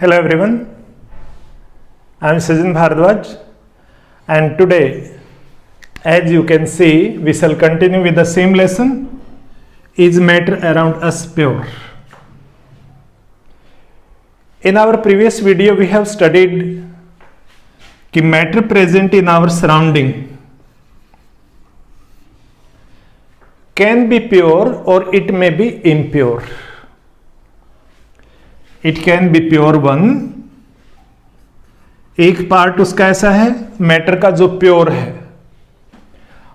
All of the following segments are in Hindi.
Hello everyone, I am Srijan Bhardwaj and today, as you can see, we shall continue with the same lesson, is matter around us pure? In our previous video we have studied कि matter present in our surrounding can be pure or it may be impure. It can be pure one, एक पार्ट उसका ऐसा है मैटर का जो प्योर है,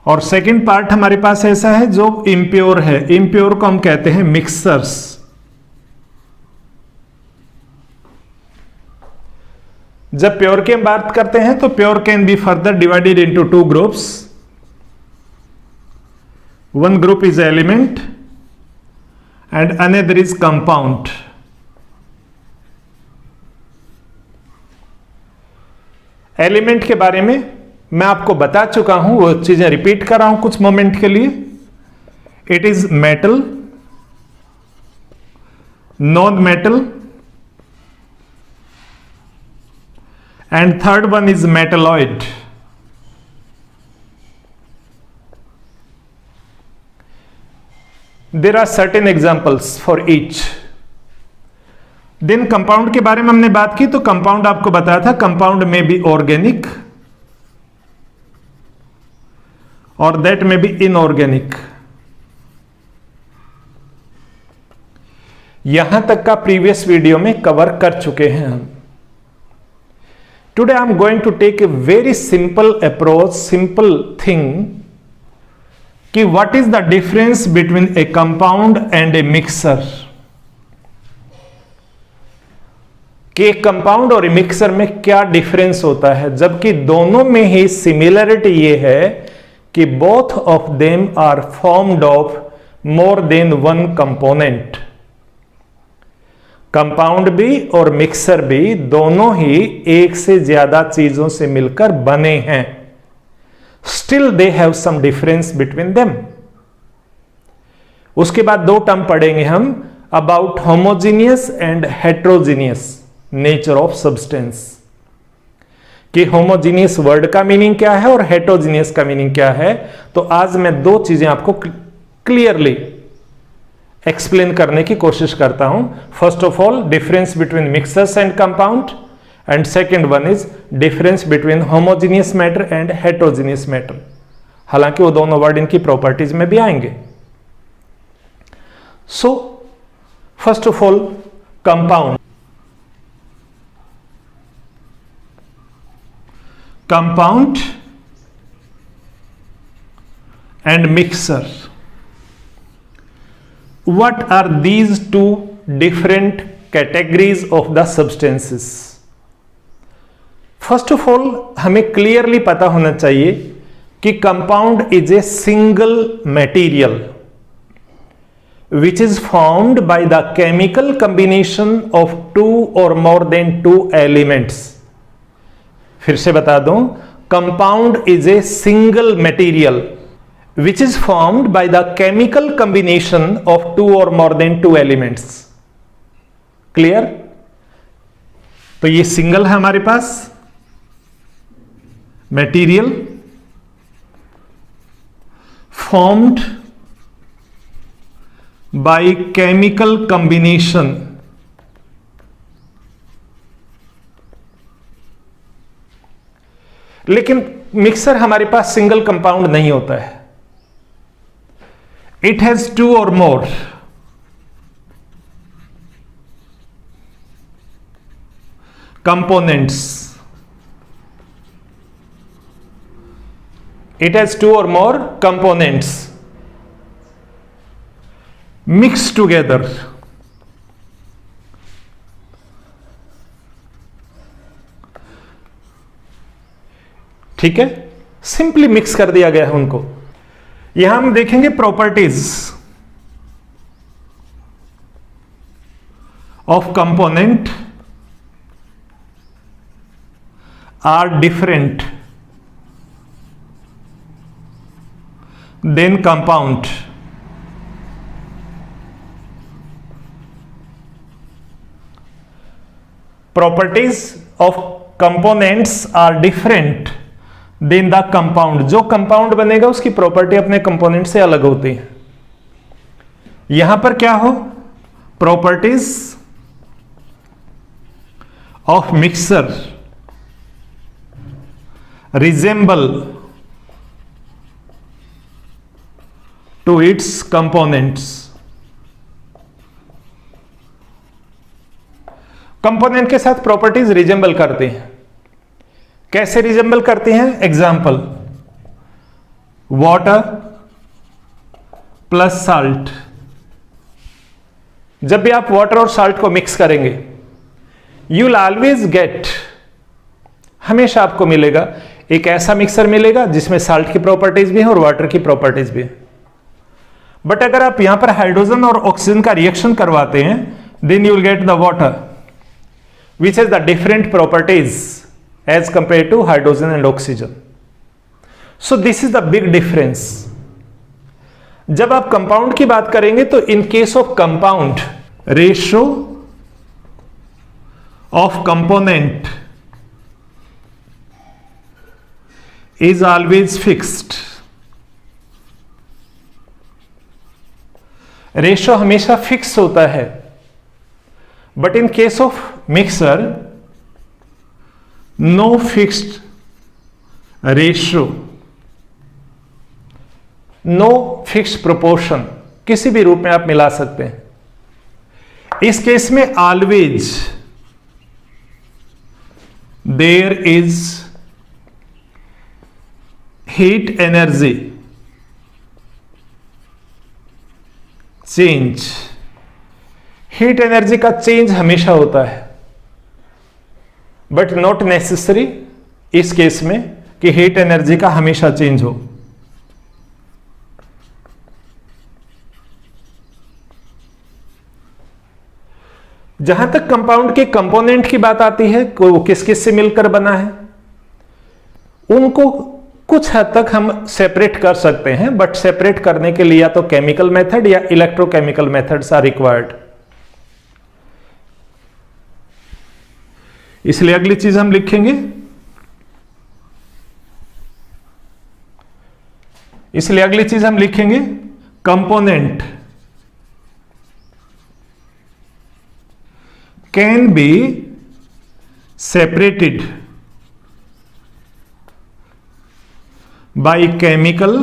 और सेकंड पार्ट हमारे पास ऐसा है जो इम्प्योर है. इम्प्योर को हम कहते हैं मिक्सर्स. जब प्योर की हम बात करते हैं तो pure can be further divided into two groups. One group is element and another is compound. Element के बारे में मैं आपको बता चुका हूं, वो चीजें रिपीट कर रहा हूं कुछ मोमेंट के लिए. It is metal, non metal and third one is metalloid. There are certain examples for each. Then compound के बारे में हमने बात की तो कंपाउंड आपको बताया था कंपाउंड में बी ऑर्गेनिक और दैट में बी इनऑर्गेनिक. यहां तक का प्रीवियस वीडियो में कवर कर चुके हैं हम. Today I am going to take a very simple approach, simple thing कि what is the difference between a compound and a mixture. कि एक कंपाउंड और मिक्सर में क्या डिफरेंस होता है, जबकि दोनों में ही सिमिलरिटी ये है कि both of them are formed of more than one component. Compound भी और मिक्सर भी दोनों ही एक से ज्यादा चीजों से मिलकर बने हैं. Still they have some difference between them. उसके बाद दो टर्म पढ़ेंगे हम about homogeneous and heterogeneous nature of substance. कि होमोजीनियस वर्ड का मीनिंग क्या है और हेट्रोजीनियस का मीनिंग क्या है. तो आज मैं दो चीजें आपको क्लियरली एक्सप्लेन करने की कोशिश करता हूं. First of all difference between mixers and compound and second one is difference between homogeneous matter and heterogeneous matter. हालांकि वो दोनों वर्ड इनकी प्रॉपर्टीज में भी आएंगे. So first of all compound. Compound and mixer. What are these two different categories of the substances? First of all, हमें clearly पता होना चाहिए कि compound is a single material which is formed by the chemical combination of two or more than two elements. फिर से बता दूं, compound is a single material which is formed by the chemical combination of two or more than two elements. Clear. तो ये सिंगल है हमारे पास material formed by chemical combination लेकिन मिक्सर हमारे पास सिंगल कंपाउंड नहीं होता है. It has to or more. Components. It has to or more components mix together. ठीक है, सिंपली मिक्स कर दिया गया है उनको. यहां हम देखेंगे properties of component are different than compound. Properties of components are different than the compound. जो कंपाउंड बनेगा उसकी प्रॉपर्टी अपने कंपोनेंट से अलग होती है। यहां पर क्या हो, properties of mixer resemble to its components. Component के साथ प्रॉपर्टीज रिजेंबल करती हैं। कैसे रिजेंबल करती हैं? Example, water plus salt. जब भी आप वाटर और साल्ट को मिक्स करेंगे, यू विल ऑलवेज गेट, हमेशा आपको मिलेगा एक ऐसा मिक्सर मिलेगा जिसमें साल्ट की प्रॉपर्टीज भी है और वाटर की प्रॉपर्टीज भी है। बट अगर आप यहां पर हाइड्रोजन और ऑक्सीजन का रिएक्शन करवाते हैं, then you will get the water which has the different properties as compared to hydrogen and oxygen. So this is the big difference. जब आप कंपाउंड की बात करेंगे तो in case of compound, ratio of component is always fixed. Ratio हमेशा फिक्स होता है। But in case of mixer, no fixed ratio, no fixed proportion, किसी भी रूप में आप मिला सकते हैं। इस केस में always there is heat energy change। Heat energy का चेंज हमेशा होता है, बट नॉट नेसेसरी इस केस में कि हीट एनर्जी का हमेशा चेंज हो। जहां तक कंपाउंड के कंपोनेंट की बात आती है, वो किस किस से मिलकर बना है, उनको कुछ हद तक हम सेपरेट कर सकते हैं, बट सेपरेट करने के लिए या तो केमिकल मेथड या इलेक्ट्रोकेमिकल मेथड्स आर रिक्वायर्ड। इसलिए अगली चीज हम लिखेंगे, component can be separated by chemical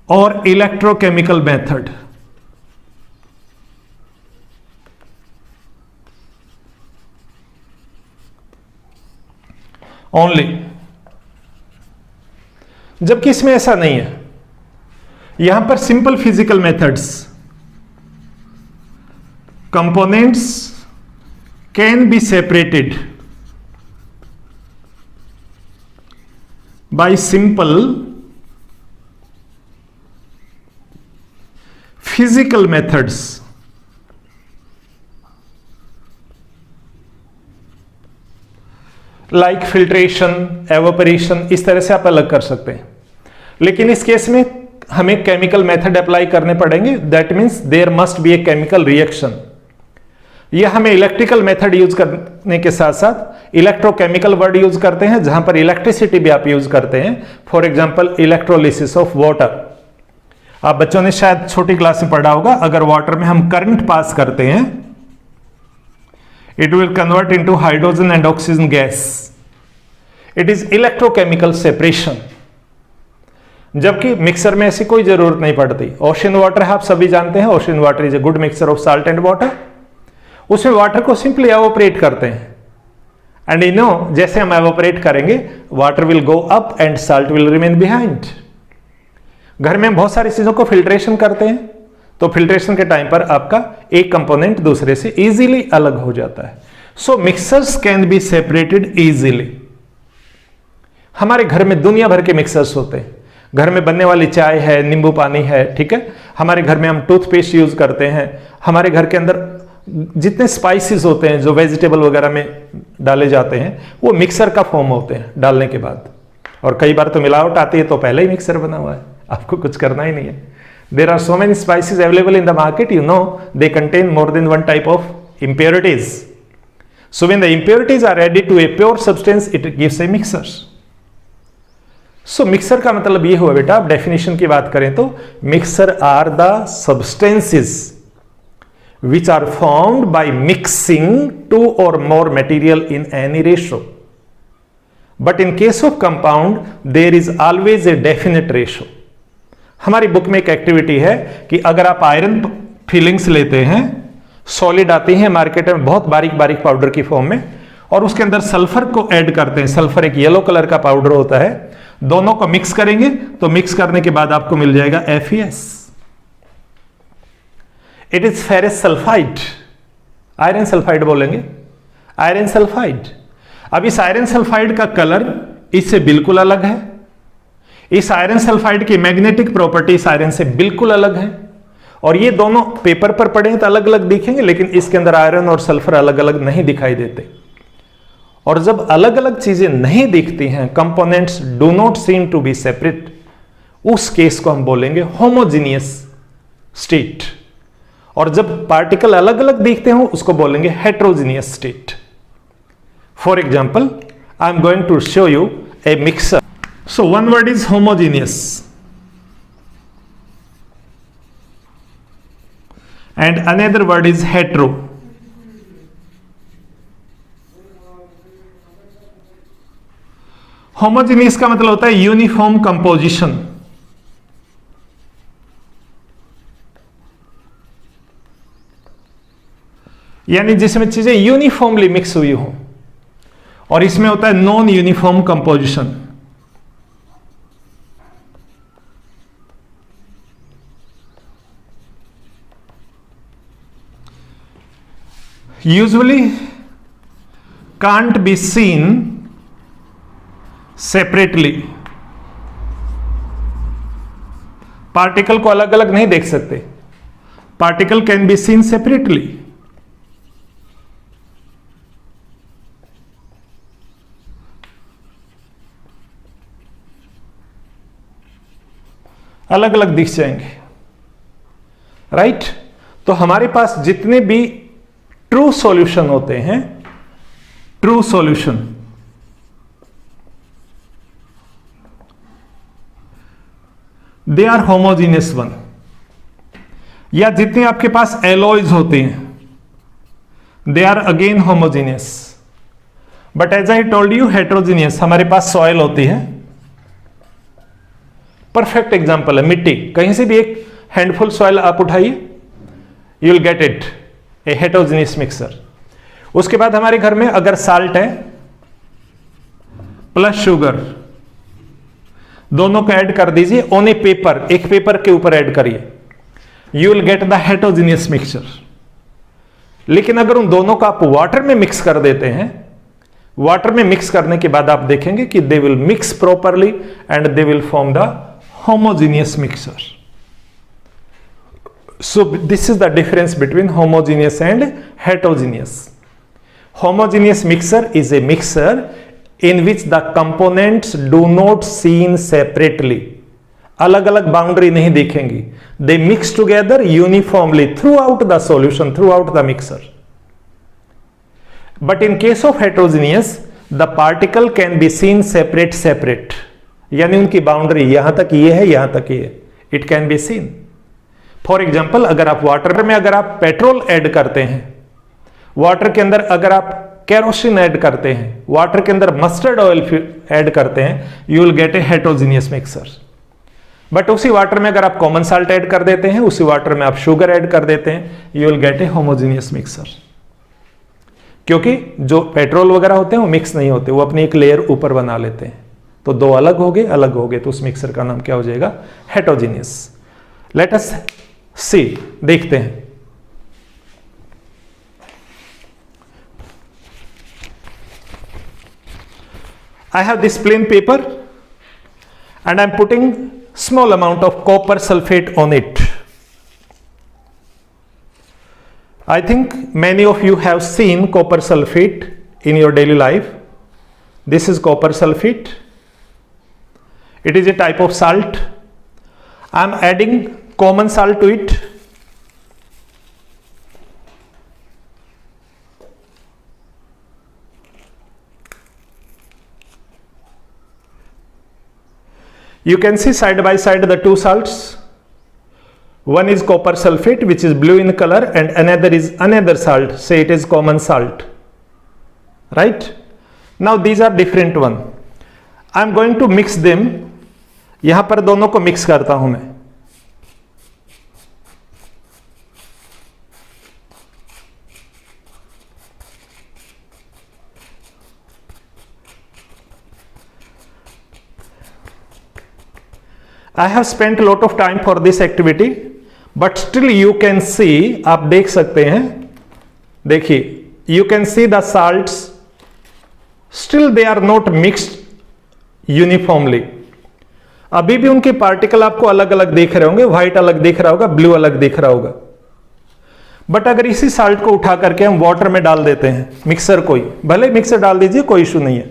और इलेक्ट्रोकेमिकल मेथड। ओनली, जबकि इसमें ऐसा नहीं है। यहां पर simple physical methods, components can be separated by simple physical methods like filtration, evaporation, इस तरह से आप अलग कर सकते हैं। लेकिन इस केस में हमें केमिकल मेथड अप्लाई करने पड़ेंगे। That means there must be a chemical reaction. यह हमें इलेक्ट्रिकल मेथड यूज करने के साथ साथ इलेक्ट्रोकेमिकल वर्ड यूज करते हैं, जहां पर इलेक्ट्रिसिटी भी आप यूज करते हैं। For example, electrolysis of water. आप बच्चों ने शायद छोटी क्लास में पढ़ा होगा, अगर वाटर में हम करंट पास करते हैं, it will convert into hydrogen and oxygen gas. It is electrochemical separation. जबकि मिक्सर में ऐसी कोई जरूरत नहीं पड़ती। ओशन वाटर है, आप सभी जानते हैं, ocean water is a good mixer of salt and water. उसमें वाटर को सिंपली एवोपरेट करते हैं, एंड यू नो, जैसे हम एवोपरेट करेंगे, water will go up and salt will remain behind. घर में हम बहुत सारी चीजों को फिल्ट्रेशन करते हैं, तो फिल्ट्रेशन के टाइम पर आपका एक कंपोनेंट दूसरे से इजीली अलग हो जाता है। So mixtures can be separated easily. हमारे घर में दुनिया भर के मिक्सर्स होते हैं। घर में बनने वाली चाय है, नींबू पानी है, ठीक है। हमारे घर में हम टूथपेस्ट यूज करते हैं। हमारे घर के अंदर जितने स्पाइसेस होते हैं जो वेजिटेबल वगैरह में डाले जाते हैं, वो मिक्सर का फॉर्म होते हैं डालने के बाद। और कई बार तो मिलावट आती है, तो पहले ही मिक्सर बना हुआ है, आपको कुछ करना ही नहीं है। There are so many spices available in the market, you know, they contain more than one type of impurities. So when the impurities are added to a pure substance, it gives a mixer. So mixer का मतलब ये हुआ बेटा, आप डेफिनेशन की बात करें तो mixer are the substances which are formed by mixing two or more material in any ratio. But in case of compound, there is always a definite ratio. हमारी बुक में एक एक्टिविटी है कि अगर आप आयरन फिलिंग्स लेते हैं, सॉलिड आती है मार्केट में बहुत बारीक बारीक पाउडर की फॉर्म में, और उसके अंदर सल्फर को ऐड करते हैं, सल्फर एक येलो कलर का पाउडर होता है, दोनों को मिक्स करेंगे तो मिक्स करने के बाद आपको मिल जाएगा FeS. It is ferrous sulphide, iron sulphide बोलेंगे, आयरन सल्फाइड. अब इस आयरन सल्फाइड का कलर इससे बिल्कुल अलग है, इस आयरन सल्फाइड की मैग्नेटिक प्रॉपर्टी इस आयरन से बिल्कुल अलग है, और ये दोनों पेपर पर पड़े तो अलग अलग दिखेंगे, लेकिन इसके अंदर आयरन और सल्फर अलग अलग नहीं दिखाई देते. और जब अलग अलग चीजें नहीं दिखती हैं, components do not seem to be separate, उस केस को हम बोलेंगे होमोजीनियस स्टेट. और जब पार्टिकल अलग अलग दिखते हो उसको बोलेंगे heterogeneous state. For example, I am going to show you a mixer. So one word is homogeneous and another word is hetero. Homogeneous का मतलब होता है यूनिफॉर्म कंपोजिशन. यानी जिसमें चीजें यूनिफॉर्मली मिक्स हुई हो, और इसमें होता है non uniform composition. usually can't be seen separately. Particle को अलग अलग नहीं देख सकते, particle can be seen separately. अलग अलग दिख जाएंगे, राइट. तो हमारे पास जितने भी ट्रू सॉल्यूशन होते हैं, true solution, they are homogeneous one. या जितने आपके पास एलॉयज होते हैं, they are again homogeneous. But as I told you, heterogeneous. हमारे पास सॉइल होती है, परफेक्ट एग्जांपल है मिट्टी. कहीं से भी एक हैंडफुल सॉइल आप उठाइए, you will get it A heterogeneous mixer. उसके बाद हमारे घर में अगर साल्ट है प्लस शुगर, दोनों को ऐड कर दीजिए ऑन ए पेपर, एक पेपर के ऊपर ऐड करिए, you will get the heterogeneous mixture. लेकिन अगर उन दोनों को आप वाटर में मिक्स कर देते हैं, वाटर में मिक्स करने के बाद आप देखेंगे कि they will mix properly and they will form the homogeneous mixture. So this is the difference between homogeneous and heterogeneous. Homogeneous mixer is a mixer in which the components do not seen separately. अलग अलग बाउंड्री नहीं दिखेंगी, they mix together uniformly throughout the solution, throughout the mixer. But in case of heterogeneous, the particle can be seen separate. यानी उनकी बाउंड्री यहां तक ये है, यहां तक ये, it can be seen. For example, अगर आप वाटर में अगर आप पेट्रोल ऐड करते हैं, वाटर के अंदर अगर आप केरोसिन ऐड करते हैं, वाटर के अंदर मस्टर्ड ऑयल ऐड करते हैं, you will gate A heterogeneous mixer. But उसी वाटर में अगर आप कॉमन साल्ट ऐड कर देते हैं, उसी वाटर में आप शुगर ऐड कर देते हैं, you will gate A homogeneous mixer. क्योंकि जो पेट्रोल वगैरह होते हैं वो मिक्स नहीं होते, वो अपनी एक लेयर ऊपर बना लेते हैं. तो दो अलग हो गए, तो उस मिक्सर का नाम क्या हो जाएगा? हेट्रोजीनियस. लेट अस सी, देखते हैं. I have this plain paper and I'm putting small amount of copper sulfate on it. I think many of you have seen copper sulfate in your daily life. This is copper sulfate. It is a type of salt. I am adding common salt to it. You can see side by side the two salts. One is copper sulfate, which is blue in color, and another is another salt, say it is common salt, right? Now these are different one. I am going to mix them. यहां पर दोनों को मिक्स करता हूं मैं. I have spent a lot of time for this activity, but still you can see, आप देख सकते हैं, देखिए, you can see the salts, still they are not mixed uniformly. अभी भी उनके पार्टिकल आपको अलग अलग दिख रहे होंगे, व्हाइट अलग दिख रहा होगा, ब्लू अलग दिख रहा होगा. बट अगर इसी साल्ट को उठा करके हम वाटर में डाल देते हैं, मिक्सर कोई, भले मिक्सर डाल दीजिए, कोई इशू नहीं है.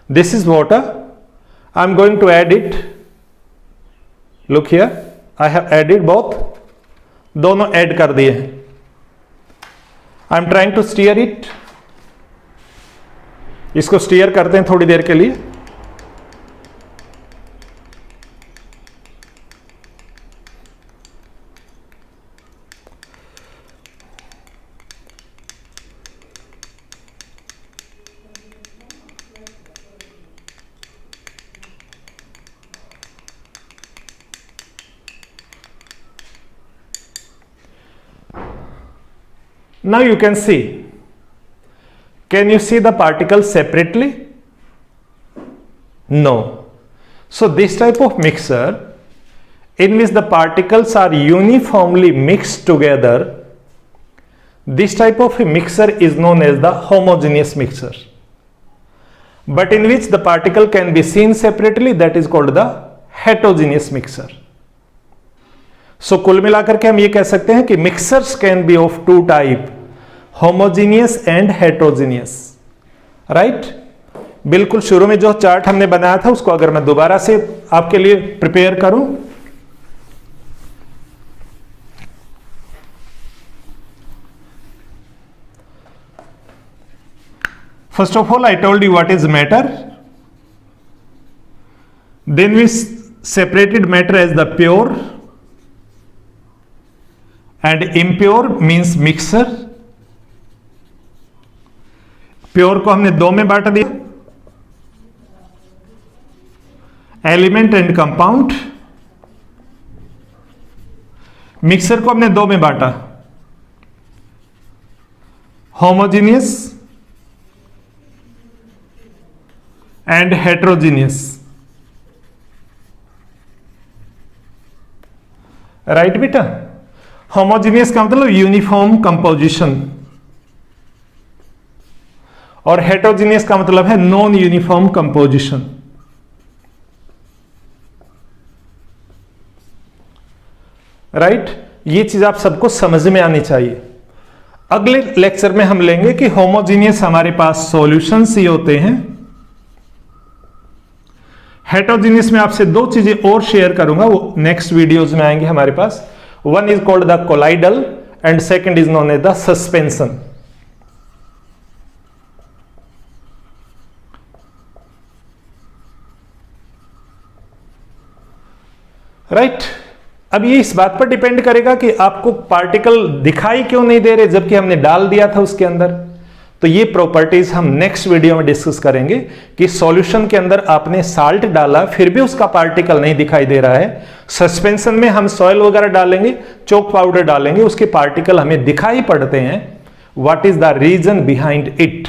This is water, I am going to add it. Look here, I have added both, दोनों ऐड कर दिए हैं. I am trying to stir it. इसको स्टीयर करते हैं थोड़ी देर के लिए. Now you can see. Can you see the particles separately? No. So this type of mixer in which the particles are uniformly mixed together, this type of a mixer is known as the homogeneous mixer. But in which the particle can be seen separately, that is called the heterogeneous mixer. सो कुल मिलाकर के हम ये कह सकते हैं कि mixers can be of two type, homogeneous and heterogeneous, right. बिल्कुल शुरू में जो चार्ट हमने बनाया था उसको अगर मैं दोबारा से आपके लिए प्रिपेयर करूं, first of all I told you what is matter, then we separated matter as the pure and impure means mixer. Pure को हमने दो में बांट दिया, एलिमेंट एंड कंपाउंड. मिक्सर को हमने दो में बांटा, होमोजीनियस एंड हेट्रोजीनियस, राइट बेटा. होमोजीनियस का मतलब यूनिफॉर्म कंपोजिशन और हेटेरोजीनियस का मतलब है नॉन यूनिफॉर्म कंपोजिशन, राइट. ये चीज आप सबको समझ में आनी चाहिए. अगले लेक्चर में हम लेंगे कि होमोजीनियस हमारे पास सॉल्यूशंस ही होते हैं. हेटेरोजीनियस में आपसे दो चीजें और शेयर करूंगा, वो नेक्स्ट वीडियोज में आएंगे हमारे पास. One is called the colloidal and second is known as the suspension. Right. अब ये इस बात पर डिपेंड करेगा कि आपको पार्टिकल दिखाई क्यों नहीं दे रहे जबकि हमने डाल दिया था उसके अंदर. तो ये प्रॉपर्टीज हम नेक्स्ट वीडियो में डिस्कस करेंगे कि सॉल्यूशन के अंदर आपने साल्ट डाला फिर भी उसका पार्टिकल नहीं दिखाई दे रहा है. सस्पेंशन में हम सॉइल वगैरह डालेंगे, चोक पाउडर डालेंगे, उसके पार्टिकल हमें दिखाई पड़ते हैं. What is the reason behind it,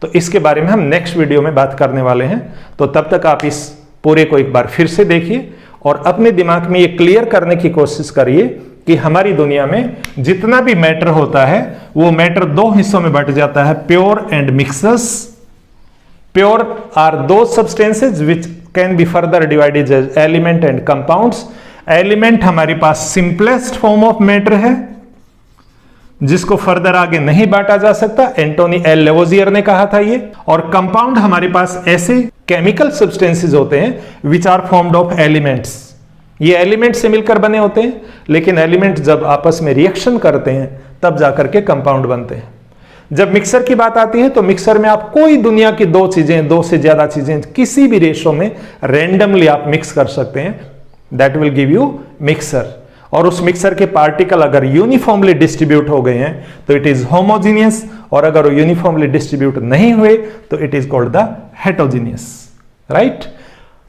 तो इसके बारे में हम नेक्स्ट वीडियो में बात करने वाले हैं. तो तब तक आप इस पूरे को एक बार फिर से देखिए और अपने दिमाग में ये क्लियर करने की कोशिश करिए कि हमारी दुनिया में जितना भी मैटर होता है वो मैटर दो हिस्सों में बट जाता है, pure and mixtures. Pure are two substances which can be further divided as element and compounds. Element हमारे पास सिंपलेस्ट फॉर्म ऑफ मैटर है जिसको फर्दर आगे नहीं बांटा जा सकता, एंटोनी एल लेवोजियर ने कहा था ये. और कंपाउंड हमारे पास ऐसे केमिकल सब्सटेंसेज होते हैं which are formed of elements. ये एलिमेंट से मिलकर बने होते हैं, लेकिन एलिमेंट जब आपस में रिएक्शन करते हैं तब जाकर के कंपाउंड बनते हैं. जब मिक्सर की बात आती है तो मिक्सर में आप कोई दुनिया की दो चीजें, दो से ज्यादा चीजें किसी भी रेशो में रैंडमली आप मिक्स कर सकते हैं, that will give you mixer. और उस मिक्सर के पार्टिकल अगर यूनिफॉर्मली डिस्ट्रीब्यूट हो गए हैं तो इट इज होमोजीनियस, और अगर वो यूनिफॉर्मली डिस्ट्रीब्यूट नहीं हुए तो it is called the heterogeneous, right.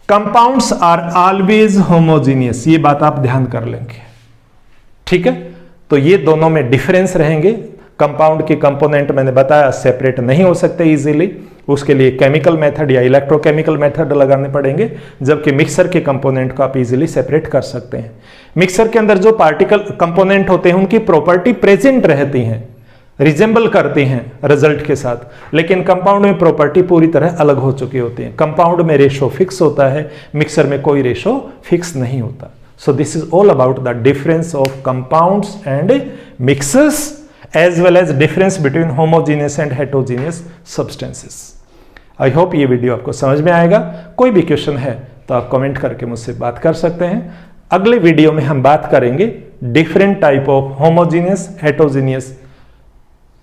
Compounds are always homogeneous, ये बात आप ध्यान कर लेंगे, ठीक है। तो ये दोनों में डिफरेंस रहेंगे। कंपाउंड के कंपोनेंट मैंने बताया सेपरेट नहीं हो सकते इजीली, उसके लिए केमिकल मेथड या इलेक्ट्रोकेमिकल मेथड लगाने पड़ेंगे, जबकि मिक्सर के कंपोनेंट को आप इजीली सेपरेट कर सकते हैं। मिक्सर के अंदर जो पार्टिकल कंपोनेंट होते हैं उनकी प्रॉपर्टी प्रेजेंट रहती हैं, रिजेंबल करती हैं रिजल्ट के साथ, लेकिन कंपाउंड में प्रॉपर्टी पूरी तरह अलग हो चुकी होती है। कंपाउंड में रेशो फिक्स होता है, मिक्सर में कोई रेशो फिक्स नहीं होता। So this is all about the difference of compounds and mixes as well as difference between homogeneous and heterogeneous substances. I hope ये वीडियो आपको समझ में आएगा। कोई भी क्वेश्चन है तो आप कमेंट करके मुझसे बात कर सकते हैं। अगले वीडियो में हम बात करेंगे different type of homogeneous heterogeneous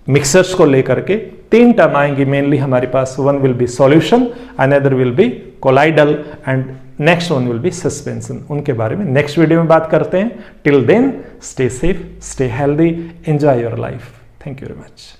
mixtures को लेकर के। 3 टर्म आएंगी मेनली हमारे पास, one will be solution, another will be colloidal and next one will be suspension. उनके बारे में नेक्स्ट वीडियो में बात करते हैं। Till then stay safe, stay healthy, enjoy your life. Thank you very much.